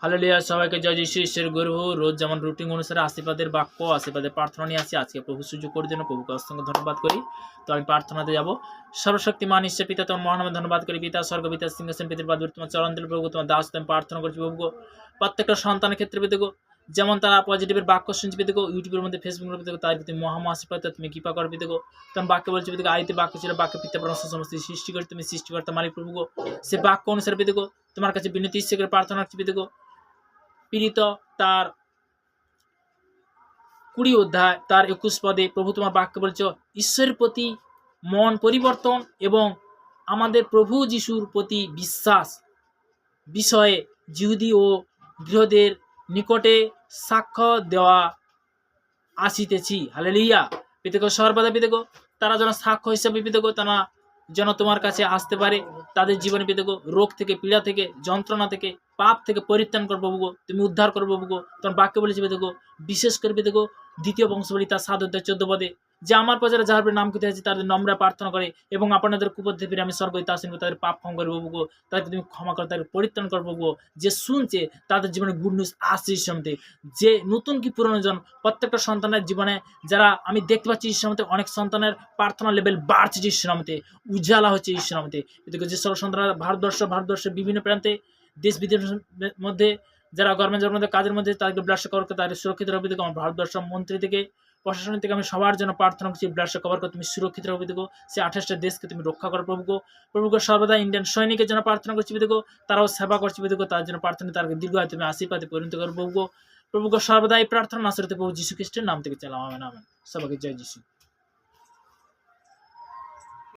Hallelujah, সবাইকে জয় যিশু। ঈশ্বর গর্ব রোজ যেমন রুটিন অনুসারে আশীর্বাদের বাক্য আশীর্বাদের প্রার্থনা নিয়ে আসি। আজকে প্রভু সুযোগ করে জন্য প্রভুকে অসংখ্য ধন্যবাদ করি। তো আমি প্রার্থনাতে যাব। সর্বশক্তিমান ঈশ্বর পিতা, তোমার মহানামে ধন্যবাদ করি। পিতা স্বর্গ পিতা সিংহাসন পিতার বাদ তোমার চরণ দিল প্রভু, তোমার দাস আমি প্রার্থনা করছি প্রভু। প্রত্যেকটা সন্তানের ক্ষেত্রে পেতে যেমন তারা পজিটিভের বাক্য শুনছি পেতে ইউটিউবের মধ্যে ফেসবুকের মধ্যে তার প্রতি মহাম আশীর্বাদ তুমি কৃপা করবে দেখো। তোমার বাক্য বলছি পেতে আইতে বাক্য ছিল, বাক্য পিতা পরামর্শ সমস্ত সৃষ্টি করে তুমি সৃষ্টিকর্তা মালিক প্রভু। সে বাক্য অনুসারে পেতে তোমার কাছে বিনতি ইচ্ছে করে প্রার্থনা করছি পেতে পীড়িত তার 20 অধ্যায় তার 21 পদে প্রভু তোমার বাক্য বলছ ঈশ্বরের প্রতি মন পরিবর্তন এবং আমাদের প্রভু যিশুর প্রতি বিশ্বাস বিষয়ে জিহুদি ও গৃহদের নিকটে সাক্ষ্য দেওয়া আসিতেছি। হালেলুয়া। পিতাগো সর্বদা পিতাগো তারা যেন সাক্ষ্য হিসাবে পিতাগো তারা যেন তোমার কাছে আসতে পারে। তাদের জীবনে পিতাগো রোগ থেকে, পীড়া থেকে, যন্ত্রণা থেকে, পাপ থেকে পরিত্রাণ করবো গো, তুমি উদ্ধার করবো গো। তোমার বাক্য বলেছি পিতাগো বিশেষ করে পিতাগো 2 বংশবলী তার 7 অধ্যায় 14 পদে যে আমার প্রজারা যাহার নাম করতে আছে তাদের নম্রা প্রার্থনা করে এবং আপনাদের কুপথে ফিরে আমি স্বর্গ হইতে আসেন, তাদের পাপ ক্ষমা করবো গো, তাদেরকে তুমি ক্ষমা করো, তাদের পরিত্রাণ করবো গো। যে শুনছে তাদের জীবনে গুড নিউজ আসছে ঈশ্বরমতে, যে নতুন কি পুরনো জন প্রত্যেকটা সন্তানের জীবনে যারা আমি দেখতে পাচ্ছি ঈশ্বরমতে অনেক সন্তানের প্রার্থনা লেভেল বাড়ছে ঈশ্বরমতে, উজ্জ্বলা হচ্ছে ঈশ্বরমতে। এদিকে যে সব সন্তানরা ভারতবর্ষের বিভিন্ন প্রান্তে দেশ বিদেশের মধ্যে যারা গভর্নমেন্টের মধ্যে কাজের মধ্যে তাদেরকে ব্লাড কভার করতে তাদের সুরক্ষিত রাখবে দেখো। আমার ভারতবর্ষ মন্ত্রী থেকে প্রশাসন থেকে আমি সবার জন্য প্রার্থনা করছি ব্লাড কভার করে তুমি সুরক্ষিত রাখবে দেখো। সে 28টা দেশকে তুমি রক্ষা করো প্রভুকে সর্বদা ইন্ডিয়ান সৈনিকের জন্য প্রার্থনা করছি দেখো, তারাও সেবা করছি দেখো, তার জন্য প্রার্থনা তাদেরকে দীর্ঘ তুমি আশীর্বাদে পরিণত করো প্রভুকে সর্বদা এই প্রার্থনা নাসরতে প্রভু যীশু খ্রিস্টের নাম থেকে চালাও। Amen amen. সবাইকে জয় যীশু।